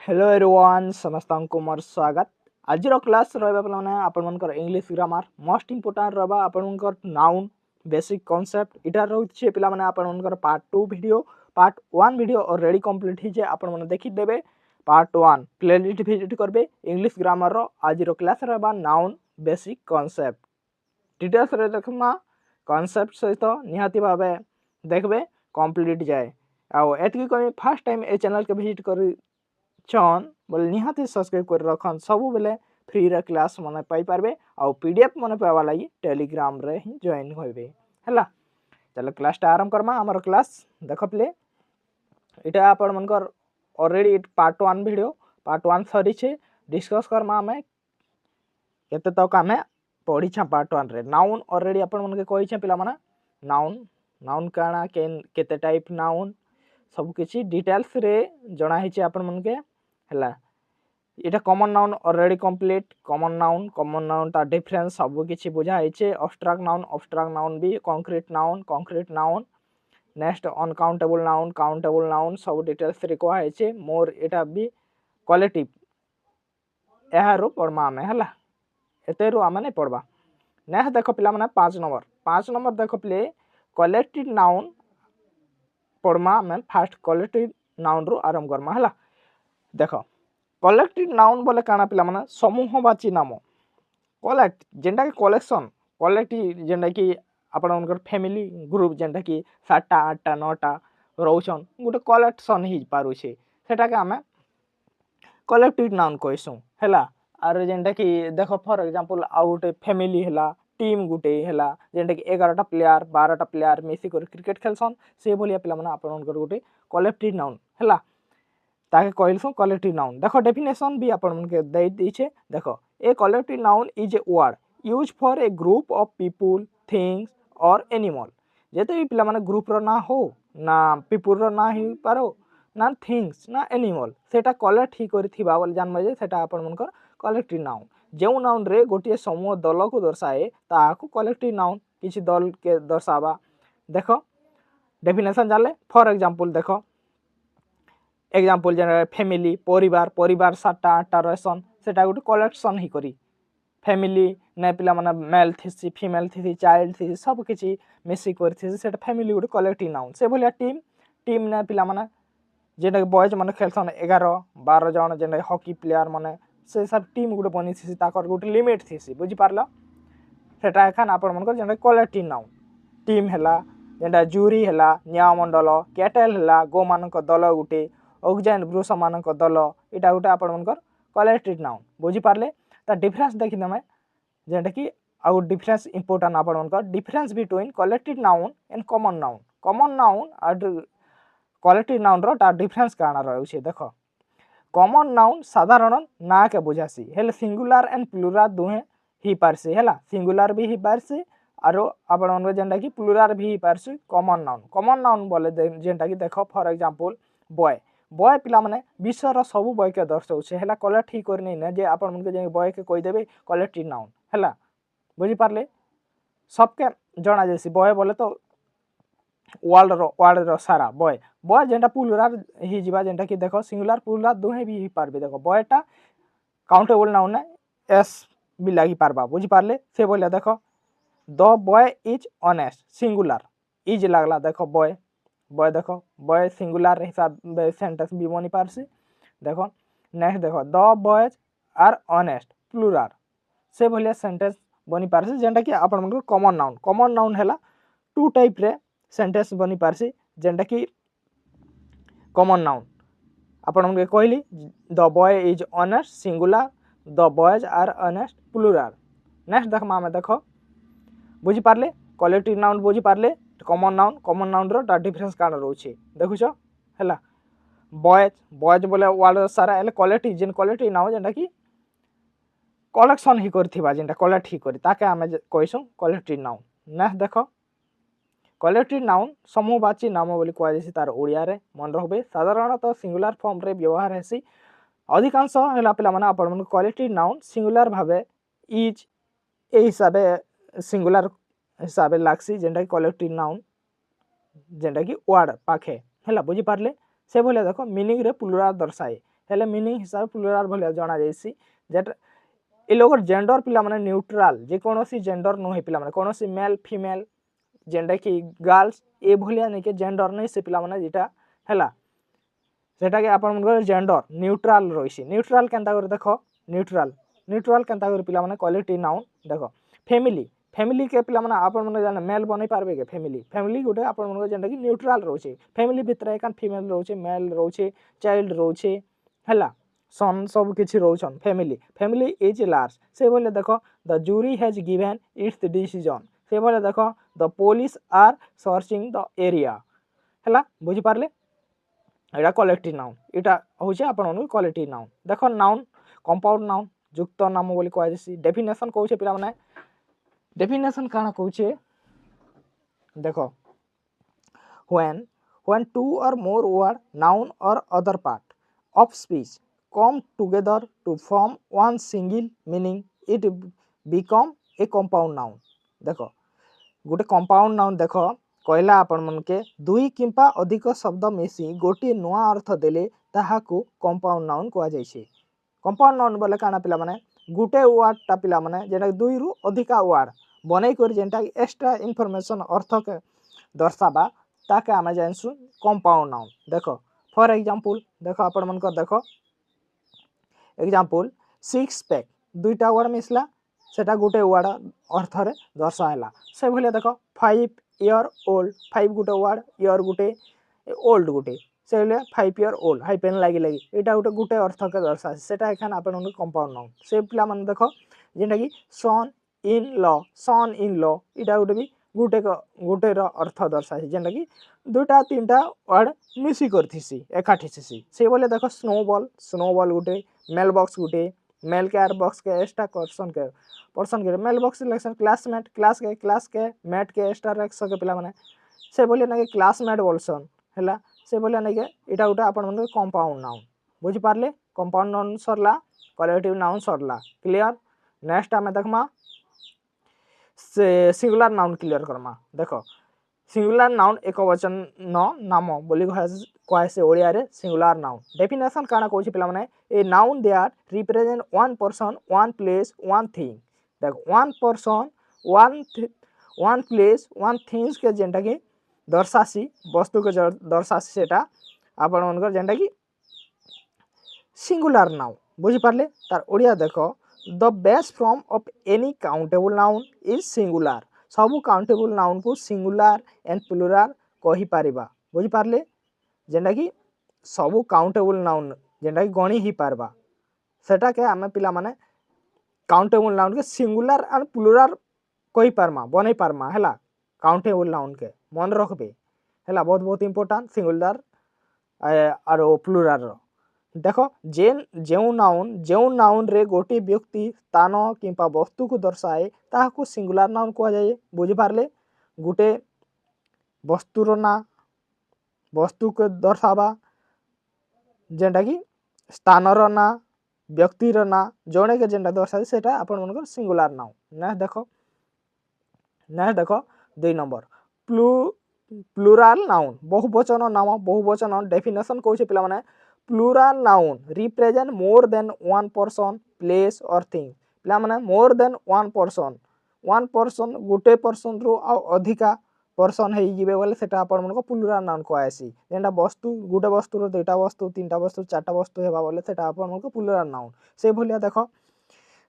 Hello everyone समस्त को मोर स्वागत। आज क्लास रहा पे आपनकर इंग्लिश ग्रामर मोस्ट इंपोर्टेंट रहा आपनकर नाउन बेसिक कांसेप्ट इटा रोचे पिला माने आपनकर part 2 video part 1 video already complete ही जे आपन माने देखि देबे। पार्ट 1 प्लेलिस्ट विजिट करबे इंग्लिश ग्रामर रो आज क्लास रहा नाउन बेसिक कांसेप्ट डिटेल्स रे देखमा कांसेप्ट सहित निहाती भाबे देखबे कंप्लीट जाए आउ एतकी कमी फर्स्ट टाइम ए चैनल के विजिट करी चन बोले निहाती सब्सक्राइब कर रखन सब बेले फ्री रे क्लास माने पाई पारबे आउ पीडीएफ माने पावा लागि टेलीग्राम रे ही जॉइन होइबे हला। चलो क्लास टा आरंभ करमा हमर क्लास देखो प्ले इटा आपण मनकर ऑलरेडी पार्ट 1 वीडियो पार्ट 1 सरी छे डिस्कस करमा हमें केते तक हमें पढ़ी छा पार्ट 1 रे नाउन ऑलरेडी आपण मन के कहि छे पिला माने नाउन नाउन काना केते टाइप नाउन सब किछि डिटेल्स रे जणा हिचे आपण मन के हला। इटा common noun already complete common noun ता डिफरेंस सब किछि बुझा हिचे एब्स्ट्रैक्ट नाउन भी concrete noun next uncountable noun countable noun सब डिटेल्स रे को हिचे मोर इटा भी क्वालिटी एहारो पढ़मा में हला एतेरो आमे पढ़वा। नेक्स्ट देखो पिला माने 5 नंबर देखो प्ले कलेक्टिव नाउन पढ़मा में फास्ट कलेक्टिव नाउन रो आरंभ करमा हला। देखो कलेक्टिव नाउन बोले काना पिला माने समूहवाची नाम कलेक्ट जेंडा के कलेक्शन कलेक्टिव जेंडा कि आपण उनकर फैमिली ग्रुप जेंडा कि 7टा 8टा 9टा रहउछन गुटे कलेक्शन ही पारु छे सेटा के हमें कलेक्टिव नाउन कहसु हला। आर जेंडा कि देखो फॉर एग्जांपल आउ गुटे फैमिली हला टीम गुटे हला जेंडा कि 11टा प्लेयर 12टा प्लेयर मिसी कर क्रिकेट खेलसन से भलिया पिला माने आपण उनकर गुटे कलेक्टिव नाउन हला ताके कहलसु कलेक्टिव नाउन। देखो डेफिनेशन भी आपण मन के दे दिछे देखो a collective noun is a word use for a group of people things और एनिमल जेते भी पिला माने ग्रुप रो ना हो ना पीपल रो ना ही पारो ना थिंग्स ना एनिमल सेटा कलेक्ट ही करथिबा बोल जानबे जे सेटा आपण मनकर कलेक्टिव नाउन जेउ नाउन रे गोटिए समूह दल को दर्शाए ताकू कलेक्टिव नाउन किछि दल के दर्शावा। देखो डेफिनेशन जाले फॉर एग्जांपल देखो एग्जांपल जे फैमिली परिवार 7टा 8टा रहसन सेटा गुटे कलेक्शन ही करी फैमिली ने पिला माने मेल थिसी फीमेल थिसी चाइल्ड थिसी सब किछि मिसी करथिसी सेटा फैमिली गुटे कलेक्टिव नाउन। से भलिया टीम ने पिला माने जेटा बॉयज माने खेलसन 11 12 जन जेने हॉकी प्लेयर माने से सब टीम गुटे बनी थिसी ताकर गुटे लिमिट थिसी बुझी पारलो सेटा एखान आपण मनकर जेने कलेक्टिव नाउन टीम हला जेंडा जूरी हला न्यायमंडल कैटल हला गो मानक दल गुटे ऑक्सिजन ब्रुस मानक दल इटा गुटे आपण मनकर कलेक्टिव नाउन बुझी पारले ता डिफरेंस देखि नमे जेंडा कि आउ डिफरेंस इंपोर्टेंट आपण मनकर difference between collective noun and common noun और कलेक्टिव नाउन रो ता डिफरेंस काना रहउ छे। देखो कॉमन नाउन साधारण ना के बुझासी हेले सिंगुलर एंड प्लुरल दुहे ही पारसी हला सिंगुलर भी ही पारसी आरो आपण मन जेंडा कि प्लुरल भी ही पारसी कॉमन नाउन बोले जेंडा कि देखो फॉर एग्जांपल बॉय पिला माने विश्व रो सब बॉय के दर्शाउ छे हला कलेक्ट ही करनी ने जे आपण मन के जे बॉय के कहि देबे कलेक्टिव नाउन हला बुझी पारले सबके जणा जेसी बॉय बोले तो वर्ल्ड रो सारा बॉय जेंडा प्लुरल ही जिबा जेंडा कि देखो सिंगुलर प्लुरल दुहे भी ही पारबे। देखो बॉयटा काउंटेबल नाउन ने एस भी लागि पारबा बुझी पारले से बोले देखो the boy is honest singular is लागला देखो बॉय देखो बॉय सिंगुलर हिसाब सेंटेंस भी बनी पारसी। देखो नेक्स्ट देखो the boys are honest plural से भलिया सेंटेंस बनी पारसी जेंडा कि आपण मन कॉमन नाउन हैला टू टाइप रे सेंटेंस बनी पारसी जेंडा कि कॉमन नाउन आपण मन कहली the boy is honest singular the boys are honest plural. Next देखमा में देखो बुझी पारले कलेक्टिव नाउन बुझी पारले कॉमन नाउन रो ता डिफरेंस काना रहउछे देखुछो हला बॉयज बोले वर्ल्ड सारा एले कलेक्टिव नाउन जेंडा कि कलेक्शन ही करथिबा जेंडा कलेक्ट ही करी ताके हमें कहसु कलेक्टिव नाउन। नेक्स्ट देखो कलेक्टिव नाउन समूहवाची नाम बोली कहै जेसी तार ओडिया रे मन रहबे साधारणतः सिंगुलर फॉर्म रे व्यवहार हेसी अधिकांश हला पिला माने आपण मन कलेक्टिव नाउन सिंगुलर भाबे इज ए हिसाबे सिंगुलर हिसाबे लागसी जेंडा कि कलेक्टिव नाउन जेंडा कि वर्ड पाखे हला बुझी पारले से भले देखो मीनिंग रे प्लुरल दर्शाए हेले मीनिंग हिसाब प्लुराल भलिया जना जायसी जेट ए लोगर जेंडर पिला माने न्यूट्रल जे कोनोसी जेंडर नो हे पिला माने कोनोसी मेल फीमेल जेंडा कि गर्ल्स ए भलिया नै के जेंडर नै से पिला माने जेटा हैला सेटा के आपन मन जेंडर न्यूट्रल रहिसी न्यूट्रल केनता कर देखो न्यूट्रल न्यूट्रल केनता कर पिला माने क्वालिटी नाउन देखो फैमिली फैमिली के पिला माने आपन मन जाने मेल बनै पारबे के फैमिली फैमिली गुटे आपन मन जेंडा कि न्यूट्रल रहउछे फैमिली भितर एकान फीमेल रहउछे मेल रहउछे चाइल्ड रहउछे हैला सन सब किछि रहउछन फैमिली फैमिली इज लार्ज से बोले देखो the jury has given its decision से बोले देखो the police are searching the area हैला बुझि पारले एटा कलेक्टिव नाउन एटा होचे आपन मन क्वालिटी नाउन देखो नाउन कंपाउंड नाउन युक्त नाम बोली कहै जैसी डेफिनेशन कहउछे पिला माने डेफिनेशन काना कहउछे देखो when two or more word noun or other part of speech come together to form one single meaning it become a compound noun देखो गोटे कंपाउंड नाउन देखो कहला आपण मन के दुई किंपा अधिक शब्द मिसी गोटे नुआ अर्थ देले ताहाकू कंपाउंड नाउन कहै जायछे कंपाउंड नाउन बोले काना पिला माने गुटे वर्ड ता पिला माने जेना दुई रु अधिका वर्ड बनै कर जेंटा एक्स्ट्रा इंफॉर्मेशन अर्थ के दर्शाबा ताके आमे जानसु कंपाउंड नाउन देखो फॉर एग्जांपल देखो आपण मन को देखो एग्जांपल सिक्स पैक दुईटा वर्ड मिसला सेटा गुटे वर्ड अर्थ रे दर्शायला से भले देखो 5 ईयर ओल्ड 5 गुटे वर्ड ईयर गुटे ओल्ड गुटे से भले 5 ईयर ओल्ड हाइपेन लागी लागी एटा गुटे अर्थ के दर्शाय सेटा एखान आपण मन कंपाउंड नाउन से पिला मन देखो जेंटा कि सन इन लॉ इटा गुटे भी गुटे रो अर्थ दर्शाय जेंटा कि दुटा तीनटा वर्ड मिसी करथिसी एकाठीसी से बोले देखो स्नोबॉल गुटे मेल बॉक्स गुटे मेल केयर बॉक्स के एक्स्ट्रा पर्सन के मेल बॉक्स सिलेक्शन क्लास के मेट के एक्स्ट्रा रख सके पिला माने से बोले ना के क्लासमेट बोलसन हैला से बोले ना के इटा गुटे आपण मन कंपाउंड नाउन बुझि पारले कंपाउंड नाउन सरला कलेक्टिव नाउन सरला क्लियर नेक्स्ट आमे देखमा से सिंगुलर नाउन क्लियर करमा देखो सिंगुलर नाउन एक वचन न नाम बोली कहे से ओडिया रे सिंगुलर नाउन डेफिनेशन काना कहछि पिला माने a noun that represent one person one place one thing देखो one person one place one things के जेंटा कि दर्शासी वस्तु के दर्शासी सेटा आपण मनकर जेंटा कि सिंगुलर नाउन बुझि पारले तार ओडिया देखो the base form of any countable noun is singular सबु काउंटेबल नाउन को सिंगुलर एंड प्लुरल कहि पारिबा बुझि पारले जेंटा कि सबु काउंटेबल नाउन जेंटा कि गणी ही पारबा सेटा के आमे पिला माने काउंटेबल नाउन के सिंगुलर एंड प्लुरल कहि पारमा बनै पारमा हैला काउंटेबल नाउन के मन रखबे हैला बहुत इंपोर्टेंट सिंगुलर आरो प्लुरल रो देखो जेउ नाउन रे गोटे व्यक्ति स्थान किंपा वस्तु को दर्शाए ताहाकू सिंगुलर नाउन कह जाए बुझि पारले गुटे वस्तुर ना वस्तु को दर्शाबा जेंटा कि स्थानर ना व्यक्तिर ना जणे के जेंटा दर्शाए सेटा आपण मनकर सिंगुलर नाउन नेक्स्ट देखो 2 नंबर प्लुरल नाउन बहुवचन नाम बहुवचन डेफिनेशन कहउछे पिला माने plural noun represent more than one person place और थिंग पिला माने मोर देन वन पर्सन गुटे पर्सन रु अधिका पर्सन हे जिवे बोले सेटा आपण मन को प्लुरल नाउन कहैसी जेंटा वस्तु गुटे वस्तु रो दुईटा वस्तु तीनटा वस्तु चारटा वस्तु हेबा बोले सेटा आपण मन को प्लुरल नाउन से भलिया देखो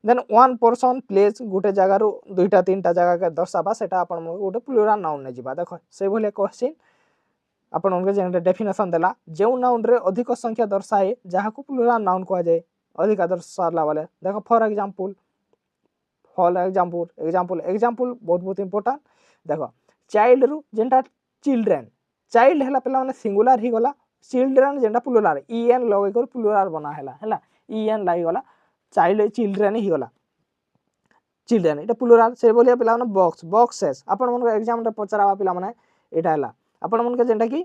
देन वन पर्सन प्लेस गुटे जगह रु दुईटा तीनटा जगह के दर्शाबा सेटा आपण मन गुटे प्लुरल नाउन ने जिबा देखो से भलिया क्वेश्चन आपण उनके जेंटा डेफिनेशन देला जेउ नाउन रे अधिक संख्या दर्शाए जहा को प्लुरल नाउन कह जाए अधिक दर्शाला वाले देखो फॉर एग्जांपल बहुत इंपोर्टेंट देखो चाइल्ड रु जेंटा चिल्ड्रेन चाइल्ड हैला पेला माने सिंगुलर ही गला चिल्ड्रेन जेंटा प्लुरल ईएन लगे कर प्लुरल बना हैला ईएन लागि गला चाइल्ड चिल्ड्रेन ही गला चिल्ड्रेन एटा प्लुरल से बोलिया पेला माने बॉक्सेस आपण मन एग्जाम रे पचरावा पेला माने एटा हैला आपण मन के जेंटा कि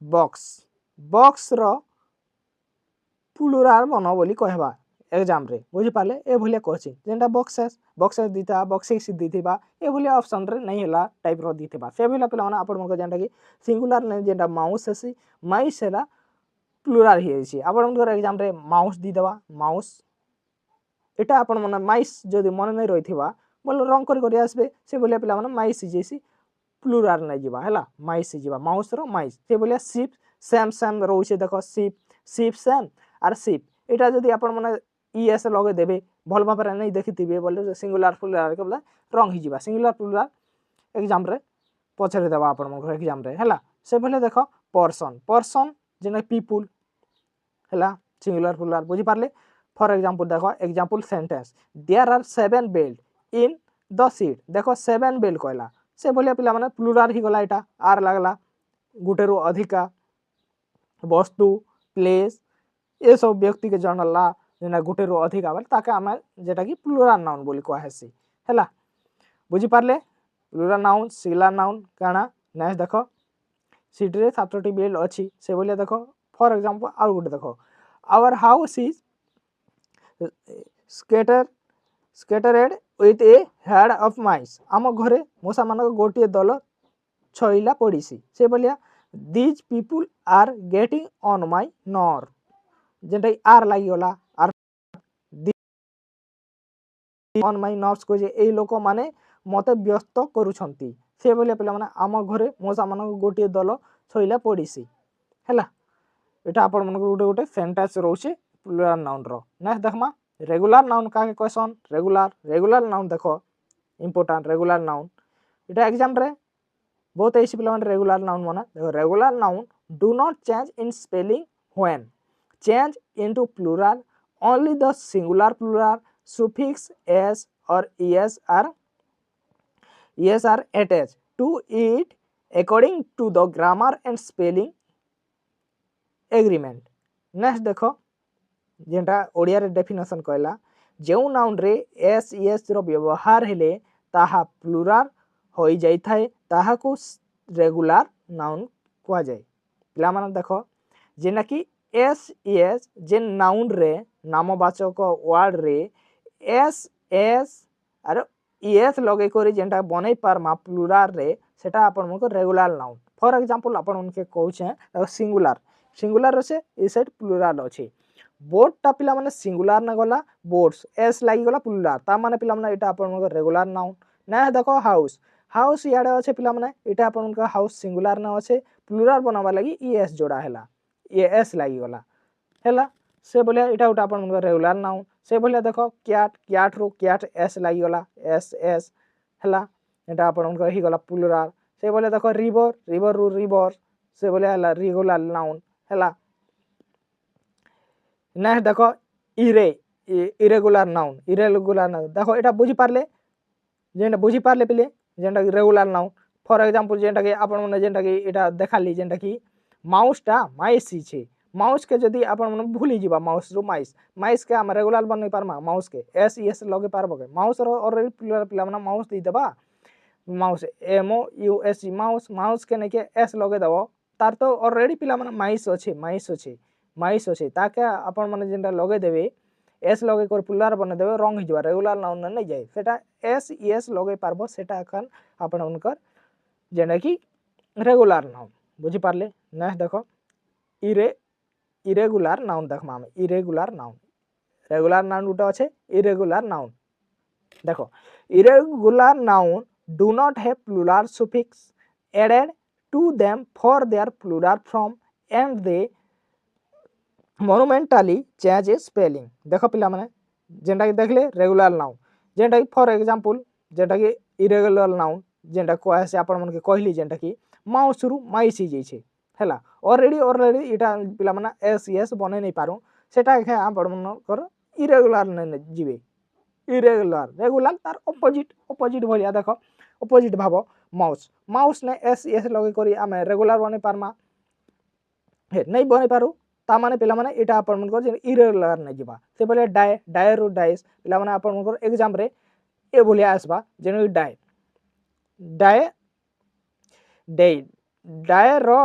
बॉक्स रो प्लुरल बनो बोली कहबा एग्जाम रे बुझि पाले ए भलिया क्वेश्चन जेंटा बॉक्सेस दिता बॉक्सेस दिथिबा ए भलिया ऑप्शन रे नहीं हैला टाइप रो दिथिबा से भलिया पेला माने आपण मन के जेंटा कि सिंगुलर ने जेंटा माउस हेसी माइस हैला प्लुराल ही जाइए आपनकर एग्जाम रे माउस दी देवा माउस एटा आपण मन माइस जदि मन नहीं रही बोले रंग करी आसबे से बोलिया पिला माने माइस जैसी प्लुराल नहीं जीवा हैला माइस जीवा माउस रो माइस से बोलिया शिप सेम सेम रोचे देखो sheep sheep same are sheep एटा जदि आपण मन ईएस लगे देबे भल भाबरे नहीं देखिथिबे बोले सिंगुलर प्लुराल के बोला रंग ही जीवा सिंगुलर प्लुराल एग्जाम रे पछरे देबा आपण मन एग्जाम रे हैला से बोले देखो पर्सन पर्सन जेने पीपुल हैला सिंगुलर प्लुराल बुझी पारले फॉर एग्जांपल देखो example sentence there are 7 belt in the seat देखो 7 बेल्ट कहला से बोलिया पिला माने प्लुराल ही गला एटा आर लागला गुटे रो अधिका वस्तु प्लेस ए सब व्यक्ति के जनला जेना गुटे रो अधिका बोले ताके हम जेटा कि प्लुराल नाउन बोली कह हेसी हैला बुझी Parle plural noun singular noun काना नेक्स्ट देखो सीट रे 7टी बेल्ट अछि से बोलिया देखो फॉर एग्जांपल आर गुटे देखो our house is scattered with a herd of mice आम घरे मूषा मान गोटे दल छईला पड़ीसी से बोलिया these people are getting on my nerve जेंटा आर लागि गला आर on my nerves को जे ए लोक माने मते व्यस्त करूछंती से बोलिया पिला माने आम घरे मूषा मान गोटे दल छईला पड़ीसी हैला एटा आपण मन गोटे गोटे सेंटेंस रोचे प्लुराल नाउन रो नेक्स्ट देखमा रेगुलर नाउन का क्वेश्चन रेगुलर नाउन देखो इंपोर्टेंट रेगुलर नाउन एटा एग्जाम रे बहुत ऐसी पिला माने रेगुलर नाउन माने देखो regular noun do not change in spelling when change into plural only the singular plural suffix s or es are attached to it according to the grammar and spelling agreement next देखो जेंटा ओडिया रे definition कहला जेउ noun रे S S रो व्यवहार हेले ताहा plural होई जाई थाए ताहा को रेगुलर नाउन कहा जाए पिला माने देखो जेना कि एस एस जे नाउन रे नामवाचक वर्ड रे एस एस आर एस लगे करी जेंटा बनै पारमा प्लुराल रे सेटा आपन मको रेगुलर नाउन फॉर एग्जांपल आपन उनके कहउछे सिंगुलर सिंगुलर से ई साइड प्लुराल अछि बोट टा पिला माने सिंगुलर ना गला बोट्स एस लागि गला प्लुराल ता माने पिला माने एटा आपन मको रेगुलर नाउन ना देखो हाउस हाउस याडे अछि पिला माने एटा आपन मको हाउस सिंगुलर ना अछि प्लुराल बनावा लागि ई एस जोड़ा हैला ए एस लागि गला हैला से बोलिया एटा उटा आपन मको रेगुलर नाउन से बोलिया देखो कैट कैट रो कैट एस लागि गला एस एस हैला एटा आपन मको ही गला प्लुराल से बोलिया देखो रिवर रिवर रो रिवर से बोलिया हैला रेगुलर नाउन हैला नेक्स्ट देखो इरेगुलर नाउन देखो एटा बुझी पारले जेंटा बुझी पारले पिले जेंटा रेगुलर नाउन फॉर एग्जांपल जेंटा कि आपन माने जेंटा कि एटा देखाली जेंटा कि माउस टा माइस छे माउस के जदी आपन माने भूली जीवा माउस रो माइस माइस के हम रेगुलर बनै पारमा माउस के एस एस लगे पारबो के माउस रो ऑलरेडी प्लुरल पिला माने माउस दी देबा mouse M O U S mouse mouse के ने के एस लगे देबो तार तो ऑलरेडी पिला माने माइस अछि ताके आपन माने जेंटा लगे देबे एस लगे कर प्लुरल बने देबे रंग ही जवा रेगुलर नाउन नै जाय सेटा एस एस लगे पारबो सेटा अखन आपन उनकर जेना कि रेगुलर नाउन बुझी पारले नेक्स्ट देखो इरेगुलर नाउन देखमा हम इरेगुलर नाउन रेगुलर नाउन उटा अछि इरेगुलर नाउन देखो irregular noun do not have plural suffix added to them for their plural form and they monumentally change spelling देखो पिला माने जेंटा कि देखले रेगुलर नाउन जेंटा कि फॉर एग्जांपल जेंटा कि इरेगुलर नाउन जेंटा को से आपन मन के कहली जेंटा कि माउस रु माइस ही जाई छे हैला ऑलरेडी इटा पिला माने एस एस बने नै पारू सेटा के आपन मन कर इरेगुलर नै जीवे इरेगुलर रेगुलर तार ऑपोजिट भलिया देखो ऑपोजिट भाबो माउस माउस ने एस एस लगे करी आमे रेगुलर बने पारमा हे नै बने पारू ता माने पिला माने एटा आपन मन कर इरेगुलर नै जीवा से बोले डाय रो डाइस पिला माने आपन मन कर एग्जाम रे ए भलिया आसबा जेनो डाय रो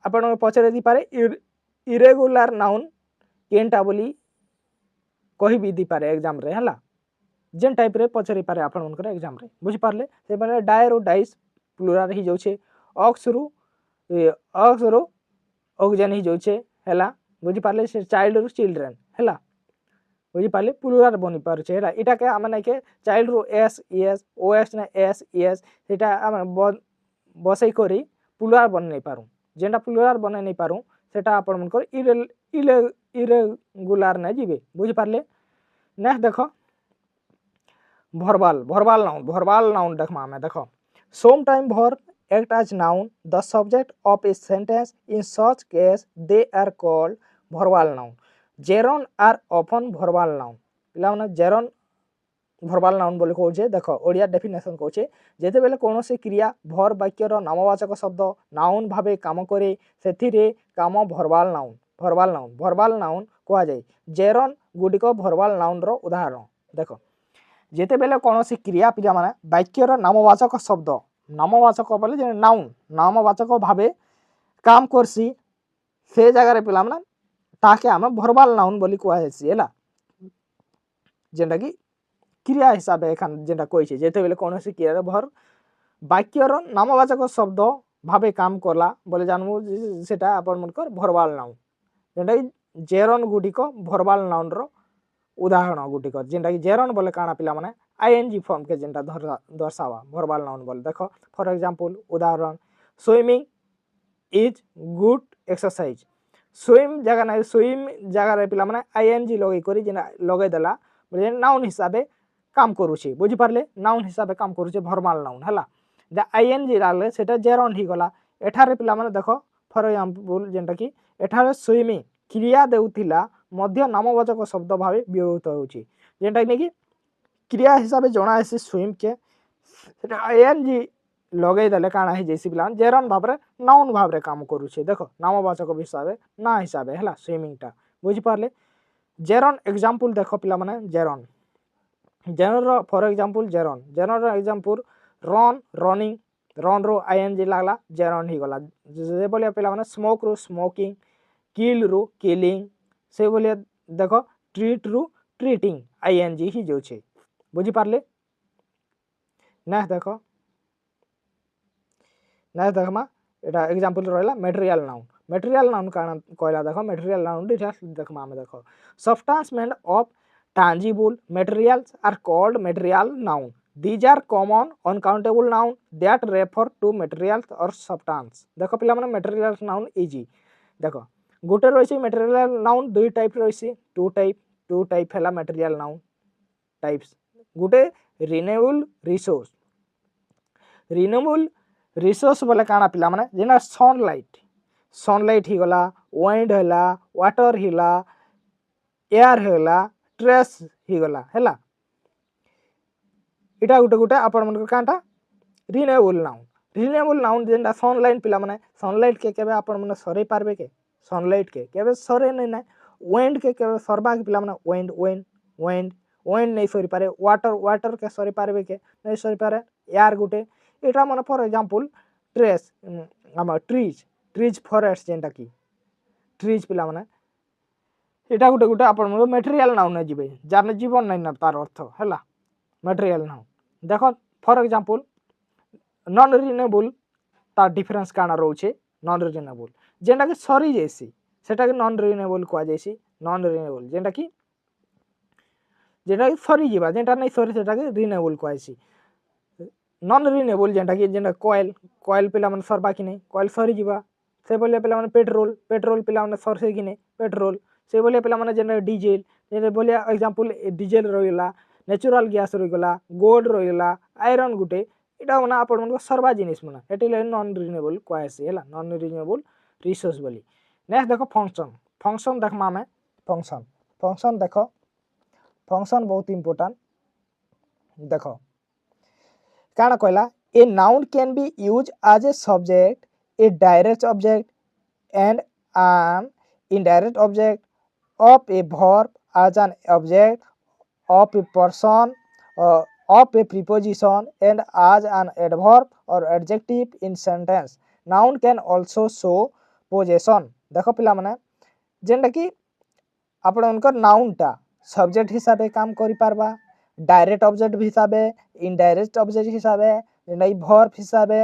आपन पछरे दी पारे इरेगुलर नाउन केनटा बोली कहि भी दी पारे एग्जाम रे हला जेन टाइप रे पछरी पारे आपन उनकर एग्जाम रे बुझी पारले से माने डायर और डाइस प्लुरल ही जाउछे ऑक्स रो ऑक्सिजन ही जाउछे हैला बुझी पाले से चाइल्ड रु चिल्ड्रेन हैला बुझी पाले प्लुराल बनी पारुछे हैला इटा के आमे नै के चाइल्ड रु एस एस ओएस ना एस एस सेटा आमे बसई करी प्लुराल बन नै पारू जेंडा प्लुराल बन नै पारू सेटा आपण मनकर इरेगुलर नै जिवे बुझी पाले नेक्स्ट देखो भर्बल नाउन देखमा आमे देखो some time verb act as noun the subject of a sentence in such case they are called verbal noun gerund are often verbal noun पिला माने gerund verbal noun बोले कहूचे देखो ओडिया डेफिनेशन कहूचे जेते बेले कोनोसी क्रिया भर वाक्यर नामवाचक शब्द नाउन भावे काम करे सेथिरे काम verbal नाउन कहा जाय gerund गुडिको verbal नाउन रो उदाहरण देखो जेते बेले कोनोसी क्रिया पिला माने वाक्यर नामवाचक शब्द नामवाचक बोले जे नाउन नामवाचक भावे काम करसी से जगह रे पिला माने ताके आमे भर्बल नाउन बोली कहै छी हैला जेंडा की क्रिया हिसाब एखान जेंडा कहिছে जेते बेले कोनोसी क्रिया रे भर वाक्यर नामवाचक शब्द भावे काम करला बोले जानमु सेटा अपन मनकर भर्बल नाउन जेंडा की जेरन गुडिको भर्बल नाउन रो उदाहरण गुडिको जेंडा की जेरन बोले काना पिला माने आईएनजी फॉर्म के जेंडा दर्शावा भर्बल नाउन बोले देखो फॉर एग्जांपल उदाहरण swimming is good exercise swim जगह रे पिला माने आईएनजी लगे करी जेना लगे देला बोले नाउन हिसाबे काम करूछे बुझी पारले नाउन हिसाबे काम करूछे भर्बल नाउन हला जे आईएनजी लागले सेटा जेरन ही गला एठारे पिला माने देखो फॉर एग्जांपल जेंटा की एठारे स्विमिंग क्रिया देउथिला मध्य नामवाचक शब्द भावे व्यवहृत होउची जेंटा कि क्रिया हिसाब से जना है स्विम के आईएनजी लगे देले काना है जैसी पिला जेरन भाव रे नाउन भाव रे काम करूछे देखो नामवाचक हिसाब ना हिसाब हैला स्विमिंग टा बुझी पारले जेरन एग्जांपल देखो पिला माने जेरन रो फॉर एग्जांपल जेरन रो एग्जांपल रन रनिंग रन रो आईएनजी लागला जेरन ही गला जे बोले पिला माने स्मोक रो स्मोकिंग किल रो किलिंग से बोले देखो ट्रीट रो ट्रीटिंग आईएनजी ही जोछे बुझी पारले ना देखो ना देखमा एटा एग्जांपल रहला मटेरियल नाउन काना कहला देखो मटेरियल नाउन डिटेल्स देखमा में देखो substance made of tangible materials are called material noun these are common uncountable noun that refer to materials or substance देखो पिला माने materials noun इजी देखो गोटे रहिछि material noun दुई टाइप रहिछि टू टाइप हैला material noun टाइप्स गोटे रिन्यूएबल रिसोर्स बोले काना पिला माने जेना सनलाइट ही गला वाइंड हैला वाटर हिला एयर हैला ट्रेस ही गला हैला इटा गोटे आपण मन कांटा रिन्यूएबल नाउन जेंडा सनलाइट पिला माने सनलाइट के केबे आपण मन सरे पारबे के सनलाइट के केबे सरे नै वाइंड के केबे सरबा के पिला माने वाइंड नहीं सरी पारे वाटर के सरी पारबे के नहीं सरी पारे एयर गोटे एटा माने फॉर एग्जांपल ट्रेस हम ट्रीज फॉरेस्ट जेंटा की ट्रीज पिला माने एटा गोटे आपण मन मटेरियल नाउन नै जिवे जार जीवन नै ना तार अर्थ हैला मटेरियल नाउन देखो फॉर एग्जांपल नॉन रिन्यूएबल तार डिफरेंस काना रहउछे नॉन रिन्यूएबल जेंटा की सरी जैसी सेटा के नॉन रिन्यूएबल कहा जैसी नॉन रिन्यूएबल जेंटा की सरी जीवा जेंटा नै सरी सेटा के रिन्यूएबल कहैसी नॉन रिन्यूएबल जेंटा की जेंटा कॉइल पिला माने सरबा कि नै कॉइल सरी जीवा से बोले पिला माने पेट्रोल पिला माने सरसे कि नै पेट्रोल से बोले पिला माने जेंटा डीजल जे बोले एग्जांपल डीजल रहिला नेचुरल गैस रहिला गोल्ड रहिला आयरन गुटे एटा माने आपण मन सरबा जिनिस माने एटिले नॉन रिन्यूएबल कहैसी हैला नॉन रिन्यूएबल रिसोर्स बोली नेक्स्ट देखो फंक्शन देखमा में फंक्शन देखो फंक्शन बहुत इंपोर्टेंट देखो काना कहला a noun can be use as a subject a direct object and an indirect object of a verb as an object of a person of a preposition and as an adverb or adjective in sentence noun can also show possession देखो पिला माने जेंटा की आपण उनकर noun टा subject हिसाबे काम करि पारबा डायरेक्ट ऑब्जेक्ट हिसाबे इनडायरेक्ट ऑब्जेक्ट हिसाबे नै वर्ब हिसाबे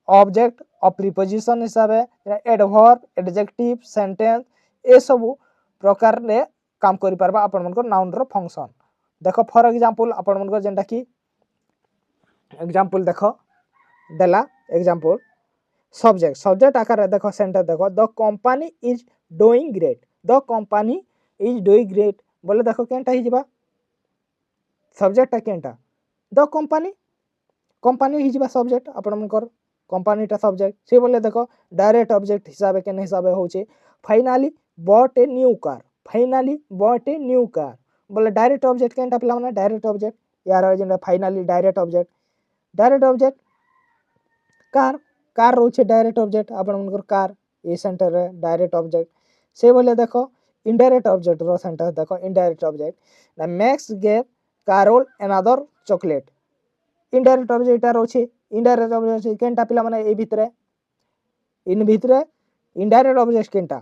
ऑब्जेक्ट ऑफ प्रीपोजिशन हिसाबे एडवर्ब एडजेक्टिव सेंटेंस ए सब प्रकार रे काम करि परबा आपण मनकर नाउन रो फंक्शन देखो फॉर एग्जांपल आपण मनकर जेंटा कि एग्जांपल देखो देला एग्जांपल सब्जेक्ट आकार देखो सेंटर देखो the company is doing great the company is doing great बोले देखो केनटा ही जिबा सब्जेक्ट केनटा द कंपनी ही जिबा सब्जेक्ट आपण मनकर कंपनीटा सब्जेक्ट से बोले देखो डायरेक्ट ऑब्जेक्ट हिसाब केन हिसाब होचे finally bought a new car बोले डायरेक्ट ऑब्जेक्ट केनटा पिला माने डायरेक्ट ऑब्जेक्ट यार जेंटा फाइनली डायरेक्ट ऑब्जेक्ट कार रोचे डायरेक्ट ऑब्जेक्ट आपण मनकर कार ए सेंटर रे डायरेक्ट ऑब्जेक्ट से बोले देखो इनडायरेक्ट ऑब्जेक्ट रो सेंटर देखो indirect object Max gave Carol another chocolate indirect object रोचे इनडायरेक्ट ऑब्जेक्ट केनटा पिला माने ए भितरे इन भितरे इनडायरेक्ट ऑब्जेक्ट केनटा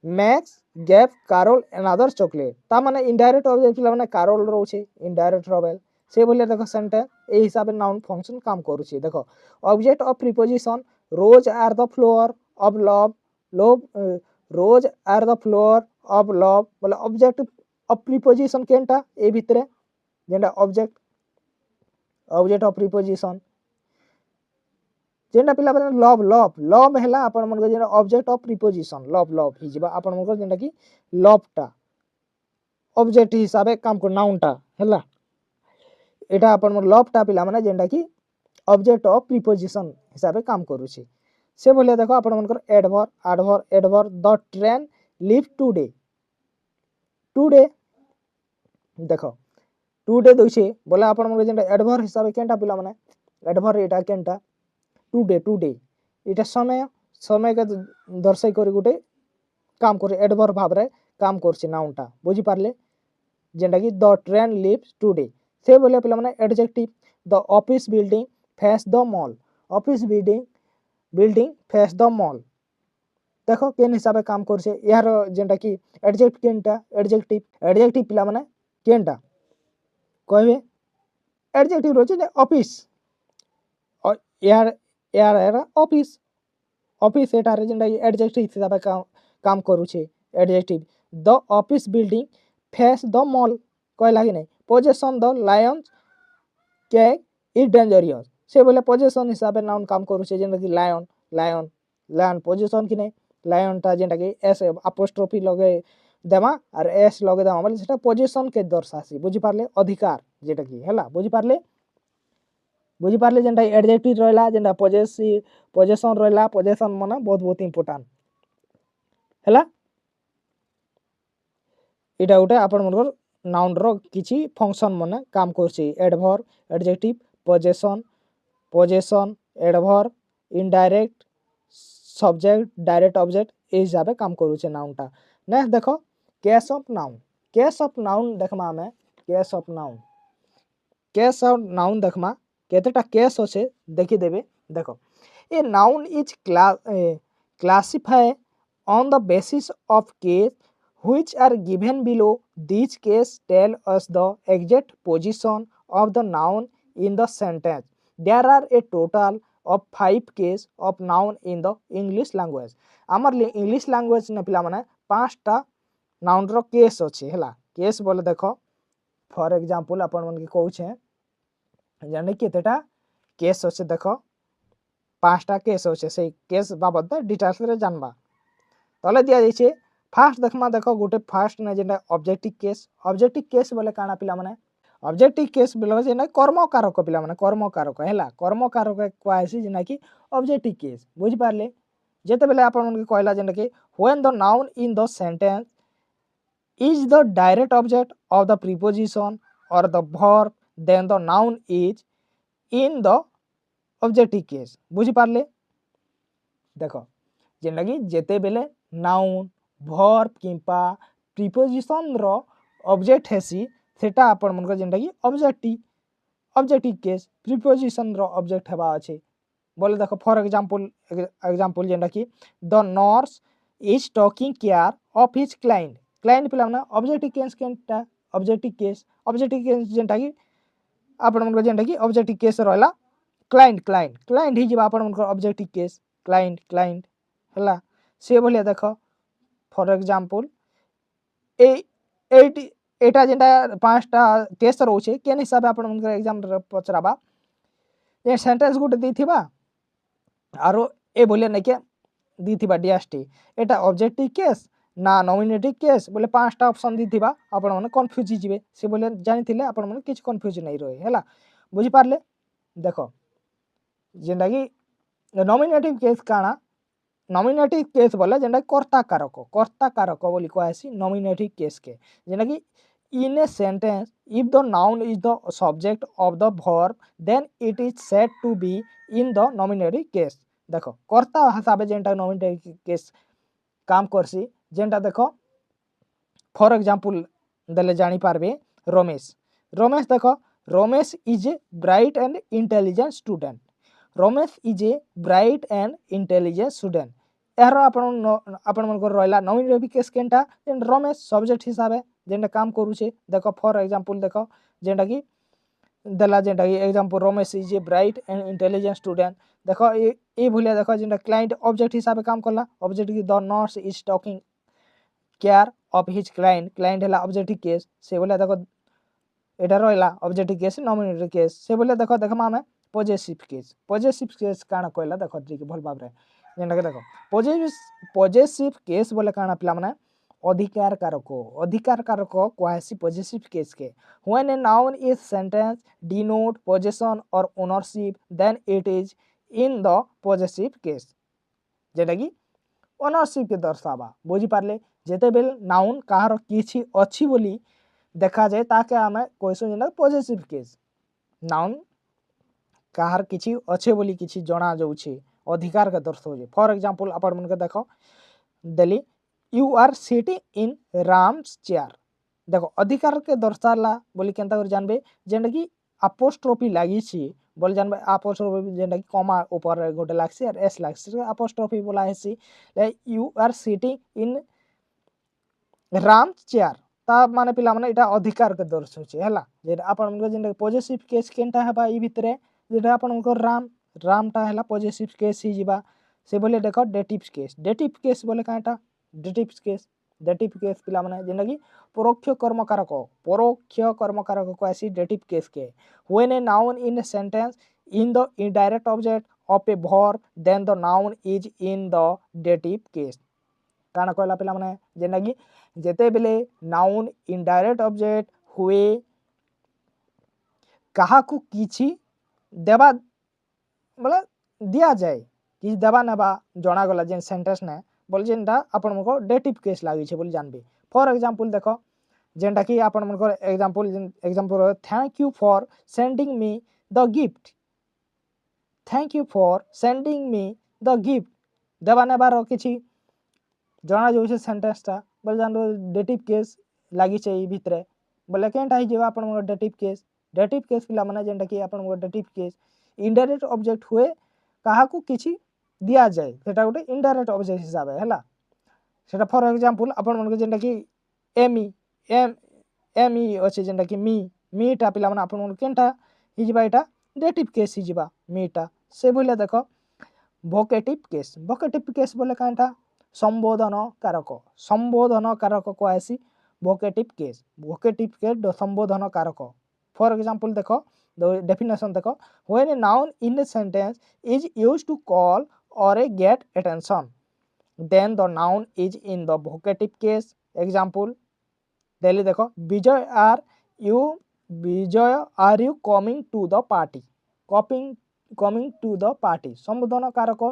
Max gave Carol another chocolate ता माने इनडायरेक्ट ऑब्जेक्ट पिला माने कारोल रोचे इनडायरेक्ट रोबेल से बोले देखो सेंटर ए हिसाब नाउन फंक्शन काम करूची देखो object of preposition rose are the flower of love rose are the flower of love बोले ऑब्जेक्ट ऑफ प्रीपोजिशन केनटा ए भितरे जेंटा ऑब्जेक्ट ऑफ प्रीपोजिशन जेंटा पिला बने लव हैला आपण मन जेंटा ऑब्जेक्ट ऑफ प्रीपोजिशन लव ही जिबा आपण मन जेंटा कि लवटा ऑब्जेक्ट हिसाब काम को नाउनटा हैला एटा आपण मन लवटा पिला माने जेंटा कि ऑब्जेक्ट ऑफ प्रीपोजिशन हिसाब काम करूची से बोले देखो आपण मन adverb the train leave today देखो टुडे दोछे बोले आपण मन जेंटा एडवर्ब हिसाब केनटा पिला माने एडवर्ब एटा केनटा टुडे एटा समय के दर्शाई करी गुटे काम करे एडवर्ब भाव रे काम करछि नाउनटा बुझी पारले जेंटा कि द ट्रेन लीव्स टुडे से बोले पिला माने adjective the office building face the mall office building face the mall देखो केन हिसाब काम करछे यार जेंटा कि एडजेक्टिव केनटा एडजेक्टिव पिला माने केनटा कहबे एडजेक्टिव रोचे ऑफिस यार ऑफिस एटारे जेंटा एडजेक्टिव हिसाब काम करूछे adjective the office building face the mall कहला कि नहीं पोजेशन द लायंस के इज डेंजरियस से बोले पोजेशन हिसाब नाउन काम करूछे जेंटा कि लायन पोजेशन कि नहीं लायन ता जेंटा कि एस अपोस्ट्रोफी लगे देमा और एस लगे देमा बोले सेटा पोजेशन के दर्शासी बुझी पारले अधिकार जेटा कि हैला बुझी पारले जेंटा एडजेक्टिव रहला जेंटा पोजेशन रहला पोजेशन माने बहुत इंपोर्टेंट हैला एटा उटे आपण मनकर नाउन रो किछि फंक्शन माने काम करछि adverb adjective possession adverb indirect subject direct object ए हिसाब काम करूछे नाउनटा नेक्स्ट देखो केस ऑफ नाउन देखमा हमें केस ऑफ नाउन देखमा केतेटा केस होछे देखि देबे देखो a noun is classify on the basis of case which are given below. These cases tell us the exact position of the noun in the sentence. There are a total of 5 cases of noun in the English language. आमर English language ने पिला माने 5टा noun रो case अछि हैला case बोले देखो for example अपन मन के कहू छे जाने केतेटा केस अछि देखो 5टा केस अछि से केस बाबत डिटेल्स रे जानबा तले दिया जाय छे फास्ट देखमा देखो गोटे फास्ट ने जेना ऑब्जेक्टिव केस बोले काना पिला माने ऑब्जेक्टिव केस बोले जेना कर्म कारक पिला माने कर्म कारक हैला कर्म कारक क्वासी जेना कि ऑब्जेक्टिव केस बुझ पारले जेते बेले आपण मन के कहला जेना कि when the noun in the sentence is the direct object of the preposition और the verb then the noun is in the objective case बुझ पारले देखो जेना कि जेते बेले नाउन वर्ब किंपा प्रीपोजिशन रो ऑब्जेक्ट हेसी सेटा आपण मन को जेंटा कि ऑब्जेक्टिव केस प्रीपोजिशन रो ऑब्जेक्ट हेबा अछि बोले देखो फॉर एग्जांपल जेंटा कि the nurse is talking care of his client पिला माने ऑब्जेक्टिव केस केनटा ऑब्जेक्टिव केस जेंटा कि आपण मन को जेंटा कि ऑब्जेक्टिव केस रहला क्लाइंट ही जिबा आपण मन को ऑब्जेक्टिव केस क्लाइंट हला से बोले देखो फॉर एग्जांपल एटा जेनटा 5टा केस रोचे केन हिसाब आपण मनकर एग्जाम पचराबा ये सेंटेंस गुटे दीथिबा आरो ए बोले नै के दीथिबा डीएसटी एटा ऑब्जेक्टिव केस ना नॉमिनेटिव केस बोले 5टा ऑप्शन दीथिबा आपण मन कंफ्यूज जिवे से बोले जानिथिले आपण मन किछ कंफ्यूज नै रहे हला बुझी पारले देखो जेंडा कि नॉमिनेटिव केस काना नॉमिनेटिव केस बोले जेंडा कर्ता कारक बोली कहसी नॉमिनेटिव केस के जेंडा कि in a sentence if the noun is the subject of the verb then it is said to be in the nominative case देखो कर्ता हिसाब जेंटा नॉमिनेटिव केस काम करसी जेंटा देखो फॉर एग्जांपल देले जानी पारबे रमेश देखो Ramesh is a bright and intelligent student Ramesh is a bright and intelligent student यार आपण मन को रहला नॉमिनेटिव केस केनटा रमेश सब्जेक्ट हिसाब जेंटा काम करूचे देखो फॉर एग्जांपल देखो जेंटा कि देला जेंटा कि example Ramesh is a bright and intelligent student देखो ए भूलिया देखो जेंटा क्लाइंट ऑब्जेक्ट हिसाब काम करला ऑब्जेक्ट की the nurse is talking care of his client हला ऑब्जेक्टिव केस से बोले देखो एटा रहला ऑब्जेक्टिव केस नॉमिनेटिव केस से बोले देखो हमें पॉजिटिव केस काना कहला देखो ठीक भल भाव रे जेंटा कि देखो पॉजिटिव केस बोले काना पिला माने अधिकार कारक कहसी पॉजिटिव केस के when a noun is sentence denote possession और ownership then it is in the possessive case जेटा कि ओनरशिप के दर्शावा बुझी पारले जेते बेल नाउन कहार किछि अछि बोली देखा जाए ताके हमें कहसु जेना पॉजिटिव केस नाउन कहार किछि अछि बोली किछि जणा जाउछि अधिकार के दर्शाउछि फॉर एग्जांपल आपण मन के देखो देली you are sitting in Ram's chair देखो अधिकार के दर्शाला बोली केनता कर जानबे जेंटा कि अपोस्ट्रोफी लागी छी बोल जानबे अपोस्ट्रोफी जेंटा कि कॉमा ऊपर गोटे लागसी और एस लागसी अपोस्ट्रोफी बोला हेसी you are sitting in Ram's chair ता माने पिला माने एटा अधिकार के दर्शाउछि हला जे आपण मन जेंटा पॉजिटिव केस केनता हेबा ई भितरे जेटा आपण मन रामटा हला पॉजिटिव केस ही जिबा से बोले देखो डेटिव केस बोले काटा डेटिव केस पिला माने जेना कि परोक्ष कर्मकारक कहसी डेटिव केस के when a noun in a sentence in the indirect object of a verb then the noun is in the dative case काना कहला पिला माने जेना कि जेते बेले नाउन इनडायरेक्ट ऑब्जेक्ट हुए कहा को किछि देबा बोले दिया जाए कि देबा नेबा जणा गला जेन सेंटेंस ने बोल जेनटा आपण मको डेटिव केस लागी छे बोल जानबे फॉर एग्जांपल देखो जेनटा कि आपण मको example thank you for sending me the gift देबा नेबार किछि जणा जो सेंटेंस ता बोल जान डेटिव केस लागी छे ई भितरे बोले केनटा ही जेबा आपण मको डेटिव केस पिला माने जेनटा कि आपण मको डेटिव केस इनडायरेक्ट ऑब्जेक्ट हुए कहा को किछि दिया जाए सेटा गोटे इनडायरेक्ट ऑब्जेक्ट हिसाब है हला सेटा फॉर एग्जांपल आपण मन के जेंटा कि एमी अछि जेंटा कि मीटा पिला माने आपण मन केनटा हि जिबा एटा डेटिव केस हि जिबा मीटा से बोले देखो वोकेटिव केस बोले कांटा संबोधन कारक कहसी वोकेटिव केस संबोधन कारक फॉर एग्जांपल देखो the definition देखो when a noun in a sentence is used to call or get attention then the noun is in the vocative case example Delhi देखो Vijay are you coming to the party संबोधन कारक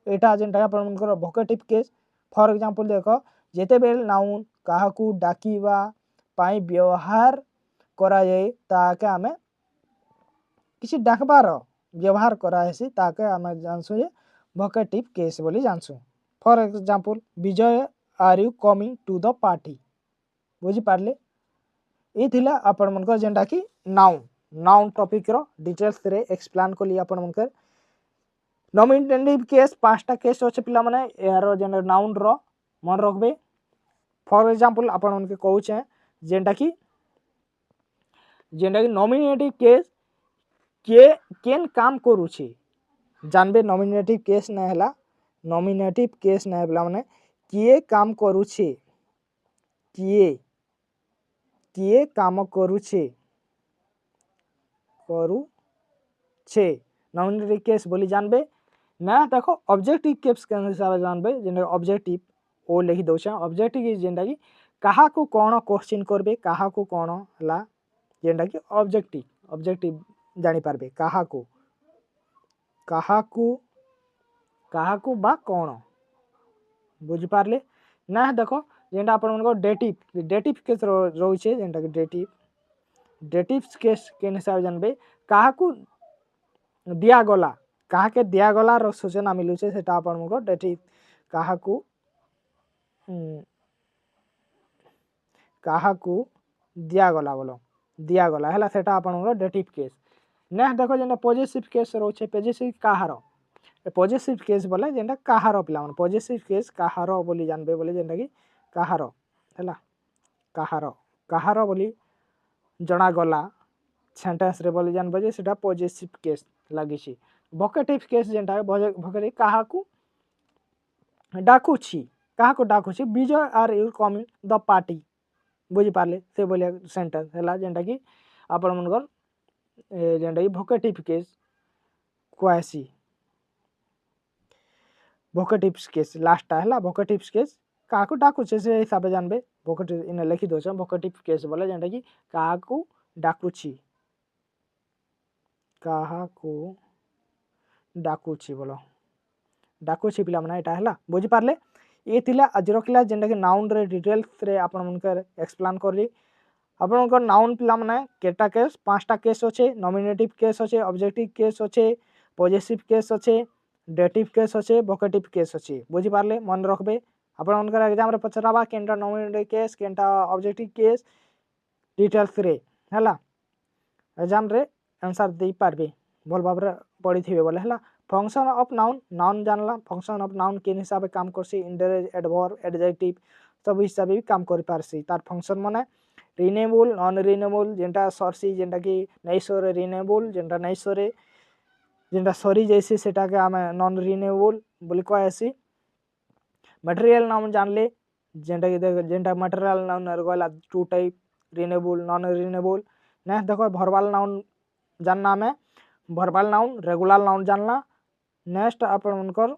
एटा जेंटा आपण मनकर vocative case for example देखो जेते bell noun काहा को डाकीबा पाई व्यवहार करा जाए ताके हमें किसी डाकबार व्यवहार करासी ताके आमे जानसु जे वोकेटिव केस बोली जानसु for example Vijay are you coming to the party बुझी पारले ई थिला आपण मनकर जेंटा कि नाउन टॉपिक रो डिटेल्स रे एक्सप्लेन कोली आपण मनकर नॉमिनेटिव केस 5टा केस अछि पिला माने यारो जेन नाउन रो मन रखबे फॉर एग्जांपल आपण मनके कहू छे जेंटा कि नॉमिनेटिव केस केन काम करू छी जानबे नॉमिनेटिव केस न हला पिला माने किए काम करुछे किए किए काम करुछे करुछे नॉमिनेटिव केस बोली जानबे ना देखो ऑब्जेक्टिव केस के हिसाब जानबे जेने ऑब्जेक्टिव ओ लिखि दउछे ऑब्जेक्टिव जेंटा कि कहा को कोन क्वेश्चन करबे कहा को कोन हला जेंटा कि ऑब्जेक्टिव जानि पारबे कहा को बा कोन बुझि पारले ना देखो जेंटा आपण को डेटिव केस रोइछे जेंटा कि डेटिव केस के हिसाब जानबे कहा को दिया गला कहा के दिया गला रो सूचना मिलुछे सेटा आपण को डेटिव कहा को दिया गला बोलो दिया गला हला सेटा आपण को डेटिव केस ने देखो जेंटा पॉजिटिव केस रोचे पॉजिटिव कहारो पॉजिटिव केस बोले जेंटा कहारो पिला पॉजिटिव केस कहारो बोली जानबे बोले जेंटा कि कहारो हला कहारो बोली जना गला सेंटेंस रे बोली जानबे जे सेटा पॉजिटिव केस लागिछि वोकेटिव केस जेंटा भोकरे कहा को डाकुछि Vijay are you coming the party बुझि पारले से बोले सेंटेंस हला जेंटा कि आपण मनकर जेंटा कि vocative case quasi vocative case last हला वोकेटिव केस कहा को डाकुछि से हिसाब जानबे वोकेटिव इन लिखि दोछ वोकेटिव केस बोले जेंटा कि कहा को डाकुछि बोलो डाकुछि पिला माने एटा हला बुझि पारले ये थिला आजरो क्लास जेंटा कि नाउन रे डिटेल्स रे आपण मनकर एक्सप्लेन करली आपण को नाउन पिला माने केटा केस पांचटा केस होचे नॉमिनेटिव केस होचे ऑब्जेक्टिव केस होचे पॉजिटिव केस होचे डेटिव केस होचे वोकेटिव केस होचे बुझि पारले मन रखबे आपण मनकर एग्जाम रे पचराबा केनटा नॉमिनेटिव केस केनटा ऑब्जेक्टिव केस डिटेल्स रे हला एग्जाम रे आंसर दे पारबे भल भाबरे पढ़ी थिबे बोले हला फंक्शन ऑफ नाउन जानला फंक्शन ऑफ नाउन के हिसाब काम करसी इंडेरेज एडवर्ब एडजेक्टिव सब हिसाब भी काम करि पारसी तार फंक्शन माने रिनेबल नॉन रिनेबल जेंटा सरसी जेंटा कि नैसोरे रिनेबल जेंटा नैसोरे जेंटा सरी जैसे सेटा के हम नॉन रिनेबल बोली कहसी मटेरियल नाउन जानले जेंटा कि जेंटा मटेरियल नाउन गला two type renewable non renewable ने देखो वर्बल नाउन जानना में वर्बल नाउन रेगुलर नाउन जानला नेक्स्ट आपण मनकर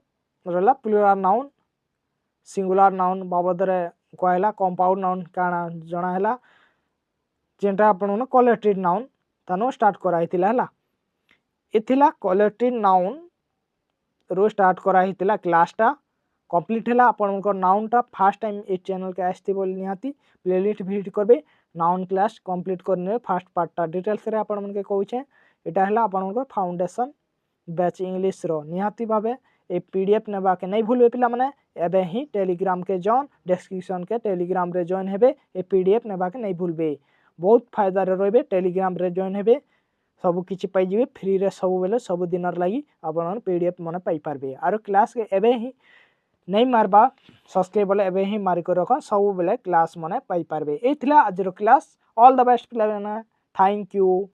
रहला प्लुरल नाउन सिंगुलर नाउन बाबद रे कहला कंपाउंड नाउन काना जणा हला जेंटा आपण कलेक्टिव नाउन तानो स्टार्ट कराइतिला हला एथिला कलेक्टिव नाउन रो स्टार्ट कराइतिला क्लासटा कंप्लीट हला आपण मनकर नाउनटा फर्स्ट टाइम ए चैनल के आस्ति बोल निहाती प्लेलिस्ट विजिट करबे नाउन क्लास कंप्लीट करने फर्स्ट पार्टटा डिटेल्स रे आपण मन के कहूछे एटा हला आपण मनकर फाउंडेशन बैच इंग्लिश रो निहाती भाबे ए पीडीएफ नेबा के नहीं भूलबे पिला माने एबे ही टेलीग्राम के जॉइन डिस्क्रिप्शन के टेलीग्राम रे जॉइन हेबे ए पीडीएफ नेबा के नहीं भूलबे बहुत फायदा रे रहबे टेलीग्राम रे जॉइन हेबे सब किछि पाई जिवे फ्री रे सब बेले सब दिनर लागि आपण पीडीएफ मने पाई पारबे आरो क्लास के एबे ही नहीं मारबा सब्सक्राइब बोले एबे ही मारी को रख सब बेले क्लास मने पाई पारबे ए थिला आजरो क्लास ऑल द बेस्ट पिला थैंक यू।